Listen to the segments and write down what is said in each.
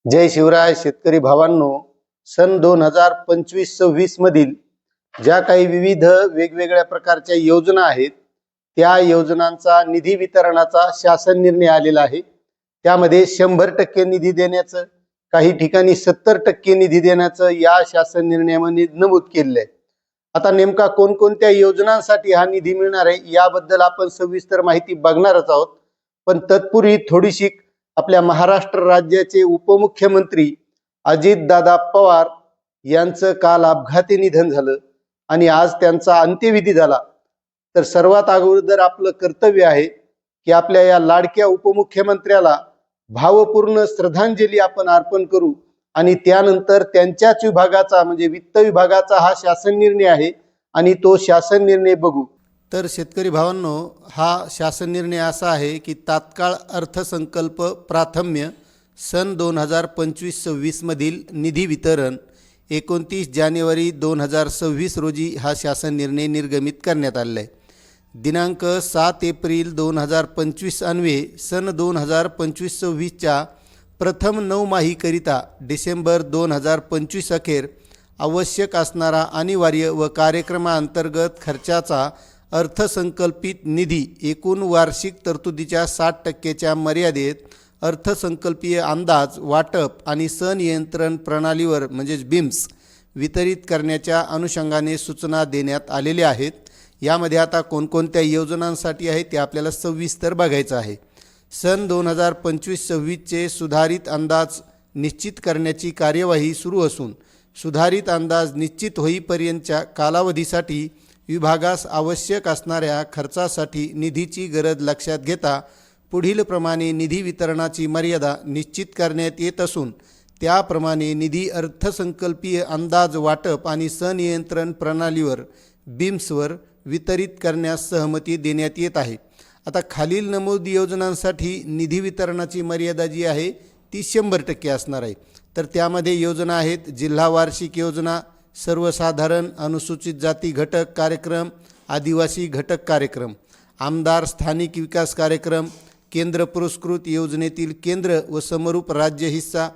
जय शिवराय शेतकरी भावांनो, सन 2025-26 मधील ज्या काही विविध वेगवेगळ्या प्रकारच्या योजना आहेत त्या योजनांचा निधी वितरणाचा शासन निर्णय आलेला आहे। त्यामध्ये 100% निधी देण्याचं, काही ठिकाणी 70% निधी देण्याचं या शासन निर्णयामध्ये नमूद केलेलं आहे। आता नेमका कोणकोणत्या योजनांसाठी हा निधी मिळणार आहे याबद्दल आपण सविस्तर माहिती बघणारच आहोत। पण तत्पूर्वी थोडीशी आपल्या महाराष्ट्र राज्याचे उपमुख्यमंत्री अजितदादा पवार यांचं काल अपघाती निधन झालं आणि आज त्यांचा अंत्यविधी झाला। तर सर्वात अगोदर आपलं कर्तव्य आहे की आपल्या या लाडक्या उपमुख्यमंत्र्याला भावपूर्ण श्रद्धांजली आपण अर्पण करू आणि त्यानंतर त्यांच्याच विभागाचा म्हणजे वित्त विभागाचा हा शासन निर्णय आहे आणि तो शासन निर्णय बघू। तर शेतकरी भावांनो, हा शासन निर्णय असा आहे की तात्काळ अर्थसंकल्प प्राथम्य सन 2025-26 मधील निधी वितरण 29 जानेवारी 2026 रोजी हा शासन निर्णय निर्गमित करण्यात आलेला आहे। दिनांक 7 एप्रिल 2025 अन्वये सन 2025-26च्या प्रथम 9 माहीकरिता डिसेंबर 2025 अखेर आवश्यक असणारा अनिवार्य व कार्यक्रमांतर्गत खर्चाचा अर्थसंकल्पित निधी एकूण वार्षिक तरतुदीच्या 60% मर्यादेत अर्थसंकल्पीय अंदाज वाटप आणि संनियंत्रण प्रणालीवर म्हणजेच BIMS वितरित करण्याच्या अनुषंगाने सूचना देण्यात आलेल्या आहेत। यामध्ये आता कोणकोणत्या योजनांसाठी आहे ते आपल्याला सविस्तर बघायचं आहे। सन 2025-26चे सुधारित अंदाज निश्चित करण्याची कार्यवाही सुरू असून सुधारित अंदाज निश्चित होईपर्यंतच्या कालावधीसाठी विभागास आवश्यक असणाऱ्या खर्चासाठी निधीची गरज लक्षात घेता पुढील प्रमाणे निधी वितरणाची मर्यादा निश्चित करण्यात येत असून त्याप्रमाणे निधी अर्थसंकल्पीय अंदाज वाटप आणि संनियंत्रण प्रणालीवर BIMSवर वितरित करण्यास सहमती देण्यात येत आहे। आता खालील नमूद योजनांसाठी निधी वितरणाची मर्यादा जी आहे ती 100% असणार आहे। तर त्यामध्ये योजना आहेत जिल्हा वार्षिक योजना, सर्वसाधारण अनुसूचित जाती घटक कार्यक्रम, आदिवासी घटक कार्यक्रम, आमदार स्थानिक विकास कार्यक्रम, केंद्र पुरस्कृत योजनेतील केंद्र व समरूप राज्य हिस्सा,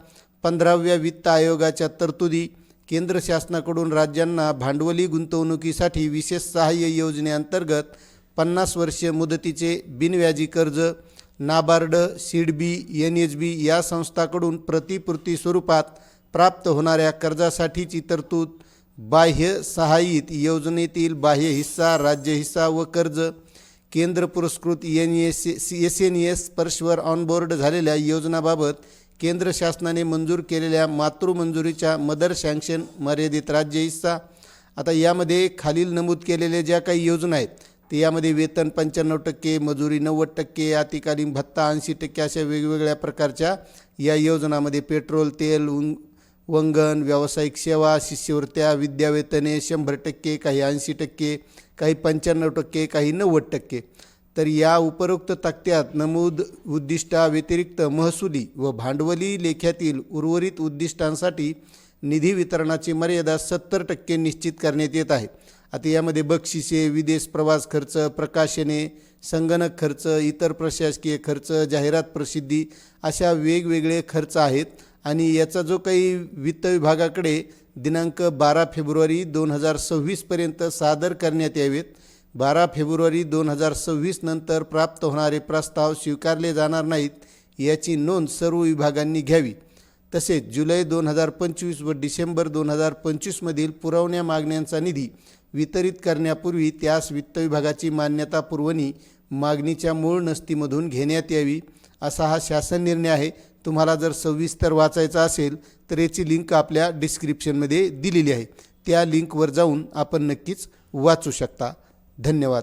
15व्या वित्त आयोगाच्या तरतुदी, केंद्र शासनाकडून राज्यांना भांडवली गुंतवणुकीसाठी विशेष सहाय्य योजनेअंतर्गत 50 वर्षे मुदतीचे बिनव्याजी कर्ज, नाबार्ड, सिडबी, NHB या संस्थांकडून प्रतिपूर्ती स्वरूपात प्राप्त होणाऱ्या कर्जासाठीची तरतूद, बाह्य सहाय्यित योजनेतील बाह्य हिस्सा, राज्य हिस्सा व कर्ज, केंद्र पुरस्कृत SNES स्पर्शवर ऑनबोर्ड झालेल्या योजनाबाबत केंद्र शासनाने मंजूर केलेल्या मातृमंजुरीच्या मदर सँक्शन मर्यादित राज्य हिस्सा। आता यामध्ये खालील नमूद केलेल्या ज्या काही योजना आहेत ते यामध्ये वेतन 95%, मजुरी 90%, अतिकालीन भत्ता 80% अशा वेगवेगळ्या प्रकारच्या या योजनामध्ये पेट्रोल, तेल, वंगण, व्यावसायिक सेवा, शिष्यवृत्त्या, विद्यावेतने 100%, काही 80%, काही 95%, काही 90%। तर या उपरोक्त तक्त्यात नमूद उद्दिष्टाव्यतिरिक्त महसुली व भांडवली लेख्यातील उर्वरित उद्दिष्टांसाठी निधी वितरणाची मर्यादा 70% निश्चित करण्यात येत आहे। आता यामध्ये बक्षिसे, विदेश प्रवास खर्च, प्रकाशने, संगणक खर्च, इतर प्रशासकीय खर्च, जाहिरात प्रसिद्धी अशा वेगवेगळे खर्च आहेत आणि याचा जो काही वित्त विभागाकडे दिनांक 12 फेब्रुवारी 2026 पर्यंत सादर करण्यात यावेत। 12 फेब्रुवारी 2026 नंतर प्राप्त होणारे प्रस्ताव स्वीकारले जाणार नाहीत याची नोंद सर्व विभागांनी घ्यावी। तसेच जुलै 2025 व डिसेंबर 2025 मधील पुरवण्या मागण्यांचा निधी वितरित करण्यापूर्वी त्यास वित्त विभागाची मान्यता पुरवणी मागणीच्या मूळ नस्तीमधून घेण्यात यावी असा हा शासन निर्णय आहे। तुम्हाला जर सविस्तर वाचायचा असेल तर याची लिंक आपल्या डिस्क्रिप्शनमध्ये दिलेली आहे, त्या लिंकवर जाऊन आपण नक्कीच वाचू शकता। धन्यवाद।